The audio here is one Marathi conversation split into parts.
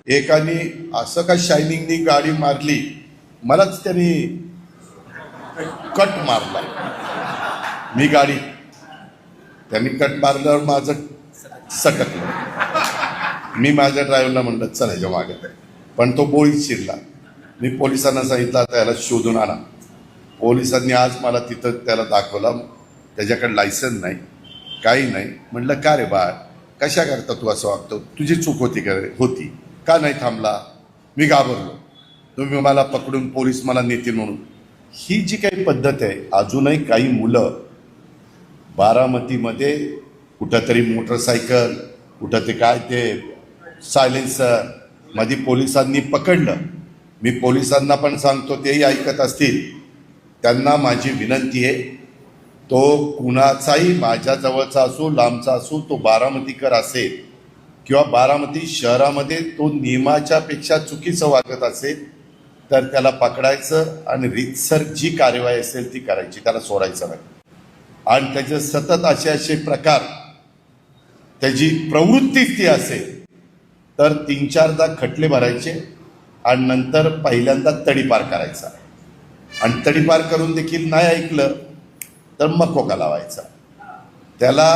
एकाने असं का शायनिंगनी गाडी मारली, मलाच त्याने कट मारला. मी गाडी, त्यांनी कट मारल्यावर माझं सकटलं. मी माझ्या ड्रायव्हरला म्हणलं चला याच्या मागे, पण तो बोळीत शिरला. मी पोलिसांना सांगितलं आता याला शोधून आणा. पोलिसांनी आज मला तिथं त्याला दाखवला, त्याच्याकडे लायसन नाही, काही नाही. म्हटलं का रे बाळ, कशा करता तू असं वागतो, तुझी चूक होती का रे? होती. का नाही थांबला? मी घाबरलो, तुम्ही मला पकडून पोलीस मला नेतील म्हणून. ही जी काही पद्धत आहे, अजूनही काही मुलं बारामतीमध्ये कुठंतरी मोटरसायकल, कुठं ते काय ते सायलेन्सर मध्ये पोलिसांनी पकडलं. मी पोलिसांना पण सांगतो, तेही ऐकत असतील, त्यांना माझी विनंती आहे, तो कुणाचाही माझ्या जवळचा असो लांबचा असो, तो बारामतीकर असेल किंवा बारामती शहरामध्ये तो नियमाच्या पेक्षा चुकीचं वागत असेल तर त्याला पकडायचं आणि रीतसर जी कार्यवाही असेल ती करायची, त्याला सोडायचं नाही. आणि त्याचे सतत असे प्रकार, त्याची प्रवृत्तीच ती असेल तर 3-4दा खटले भरायचे आणि नंतर पहिल्यांदा तडीपार करायचा. आणि तडीपार करून देखील नाही ऐकलं तर मकोका लावायचा. त्याला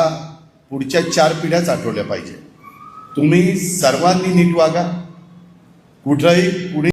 पुढच्या 4 पिढ्याच आठवल्या पाहिजे. तुम्ही सर्वांनी नीट वागा. कुठलाही